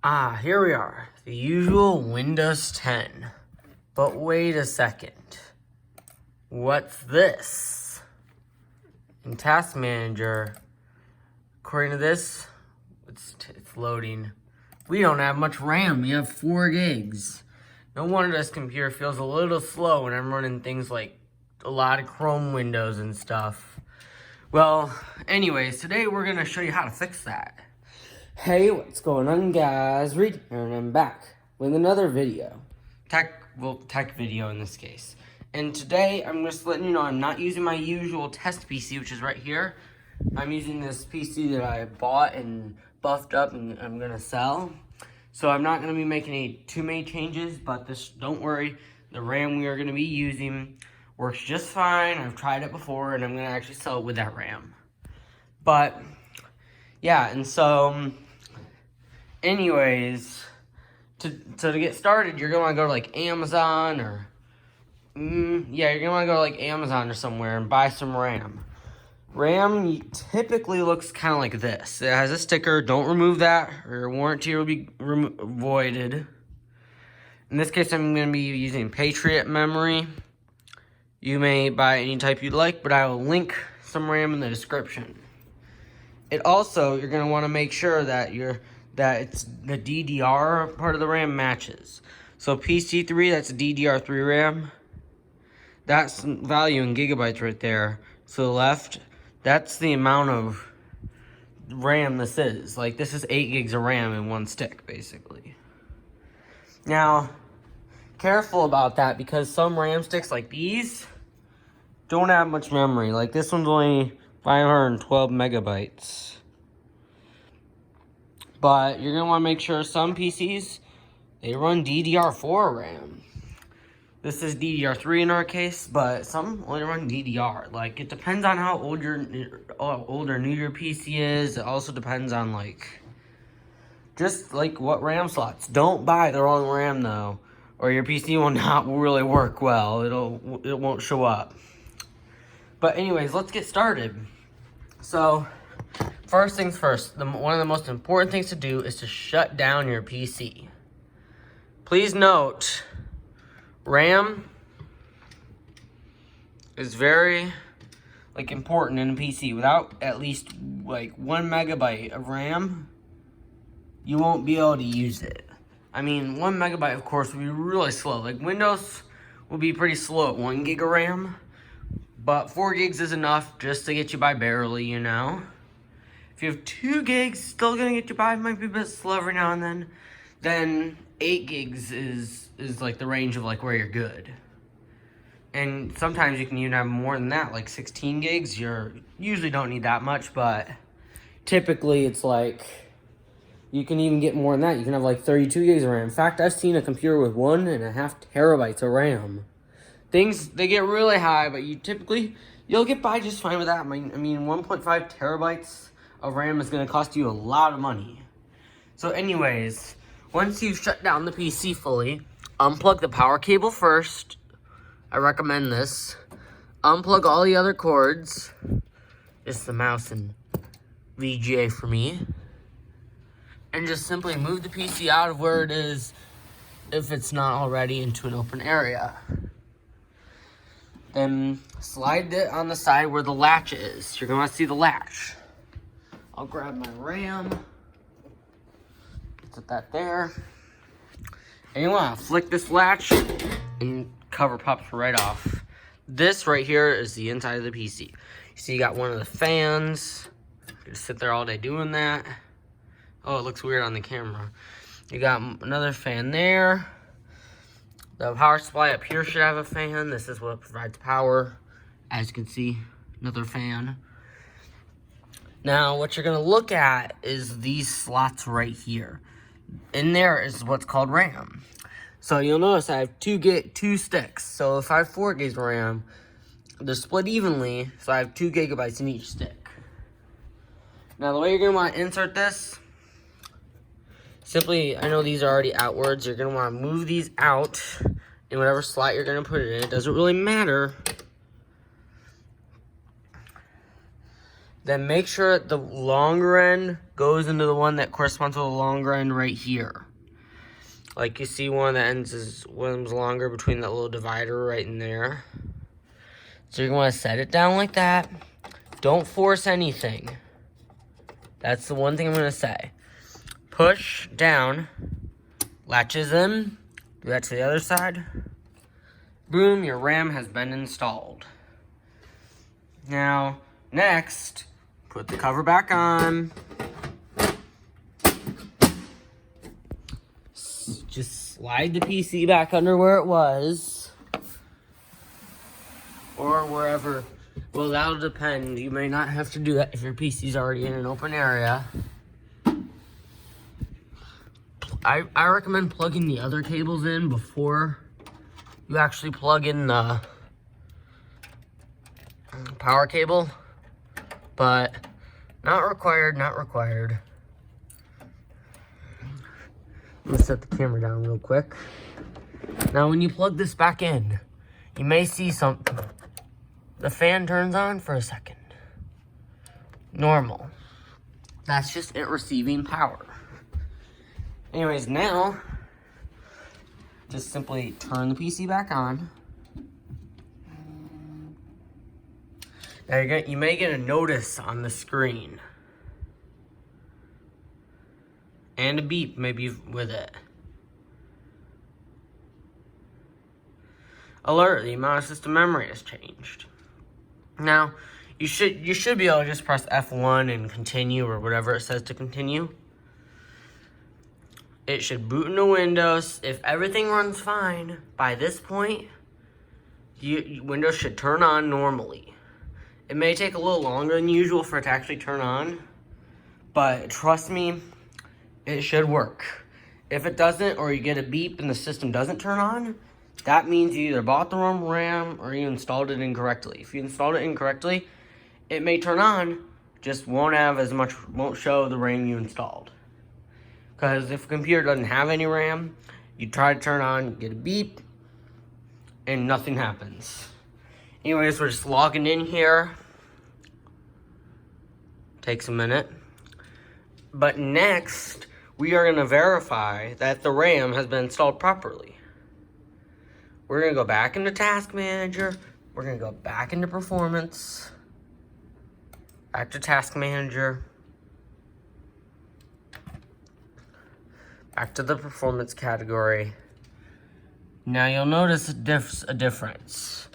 Here we are. The usual Windows 10. But wait a second. What's this? In Task Manager, according to this, it's loading. We don't have much RAM. We have 4 gigs. No wonder this computer feels a little slow when I'm running things like a lot of Chrome windows and stuff. Well, anyways, today we're going to show you how to fix that. Hey, what's going on, guys? Reed here, and I'm back with another video. Tech video in this case. And today, I'm just letting you know I'm not using my usual test PC, which is right here. I'm using this PC that I bought and buffed up and I'm going to sell. So I'm not going to be making too many changes, but don't worry, the RAM we are going to be using works just fine. I've tried it before, and I'm going to actually sell it with that RAM. But, yeah, and so, anyways, to get started, you're going to want to go to, like, Amazon or, you're going to want to go to, like, Amazon or somewhere and buy some RAM. RAM typically looks kind of like this. It has a sticker. Don't remove that, or your warranty will be voided. In this case, I'm going to be using Patriot memory. You may buy any type you'd like, but I will link some RAM in the description. You're going to want to make sure that it's the DDR part of the RAM matches. So PC3, that's DDR3 RAM. That's value in gigabytes right there. To the left, that's the amount of RAM this is. Like, this is 8 gigs of RAM in one stick, basically. Now, careful about that, because some RAM sticks like these don't have much memory. Like, this one's only 512 megabytes. But you're going to want to make sure some PCs, they run DDR4 RAM. This is DDR3 in our case, but some only run DDR. Like, it depends on how old or new your PC is. It also depends on, like, just, like, what RAM slots. Don't buy the wrong RAM, though, or your PC will not really work well. It won't show up. But anyways, let's get started. So, first things first, one of the most important things to do is to shut down your PC. Please note, RAM is very, important in a PC. Without at least, 1 megabyte of RAM, you won't be able to use it. I mean, 1 megabyte, of course, will be really slow. Like, Windows will be pretty slow at 1 gig of RAM. But 4 gigs is enough just to get you by barely, you know. If you have 2 gigs, still gonna get you by, might be a bit slow every now and then 8 gigs is like the range of like where you're good. And sometimes you can even have more than that, like 16 gigs. You usually don't need that much, but typically it's like you can even get more than that. You can have like 32 gigs of RAM. In fact, I've seen a computer with 1.5 terabytes of RAM. They get really high, but you'll get by just fine with that. I mean, 1.5 terabytes of RAM is going to cost you a lot of money. So anyways, once you've shut down the PC fully, unplug the power cable first. I recommend this. Unplug all the other cords. Just the mouse and VGA for me. And just simply move the PC out of where it is, if it's not already, into an open area. Then slide it on the side where the latch is. You're going to see the latch. I'll grab my RAM. Put that there. And you want to flick this latch and cover pops right off. This right here is the inside of the PC. You see you got one of the fans. You just sit there all day doing that. Oh, it looks weird on the camera. You got another fan there. The power supply up here should have a fan. This is what provides power. As you can see, another fan. Now, what you're going to look at is these slots right here. In there is what's called RAM. So you'll notice I have two sticks. So if I have 4 gigs of RAM, they're split evenly, so I have 2 gigabytes in each stick. Now, the way you're going to want to insert this, simply, I know these are already outwards. You're going to want to move these out in whatever slot you're going to put it in. It doesn't really matter. then make sure the longer end goes into the one that corresponds to the longer end right here. Like you see one that ends is one's longer between that little divider right in there. So you're going to set it down like that. Don't force anything. That's the one thing I'm going to say. Push down, latches in, do that to the other side. Boom, your RAM has been installed. Now, next, put the cover back on. Just slide the PC back under where it was. Or wherever. Well, that'll depend. You may not have to do that if your PC's already in an open area. I recommend plugging the other cables in before you actually plug in the power cable. But not required, not required. I'm gonna set the camera down real quick. Now when you plug this back in, you may see something. The fan turns on for a second. Normal. That's just it receiving power. Anyways, now, just simply turn the PC back on. Now you may get a notice on the screen. And a beep maybe with it. Alert, the amount of system memory has changed. Now, you should be able to just press F1 and continue or whatever it says to continue. It should boot into Windows. If everything runs fine, by this point, Windows should turn on normally. It may take a little longer than usual for it to actually turn on, but trust me, it should work. If it doesn't, or you get a beep and the system doesn't turn on, that means you either bought the wrong RAM or you installed it incorrectly. If you installed it incorrectly, it may turn on, just won't show the RAM you installed. Because if a computer doesn't have any RAM, you try to turn on, get a beep, and nothing happens. Anyways, we're just logging in here. Takes a minute. But next, we are going to verify that the RAM has been installed properly. We're going to go back into Task Manager. We're going to go back into Performance. Back to Task Manager. Back to the Performance category. Now you'll notice a difference.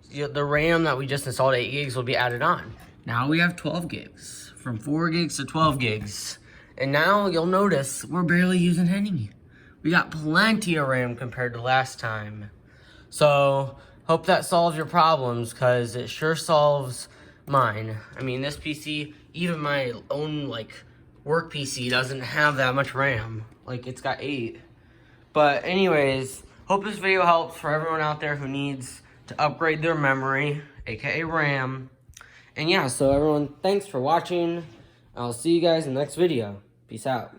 The RAM that we just installed, 8 gigs, will be added on. Now we have 12 gigs. From 4 gigs to 12 gigs. And now you'll notice we're barely using any. We got plenty of RAM compared to last time. So, hope that solves your problems, because it sure solves mine. I mean, this PC, even my own, work PC doesn't have that much RAM. It's got 8. But anyways, hope this video helps for everyone out there who needs to upgrade their memory, aka RAM. And yeah, so everyone, thanks for watching. I'll see you guys in the next video. Peace out.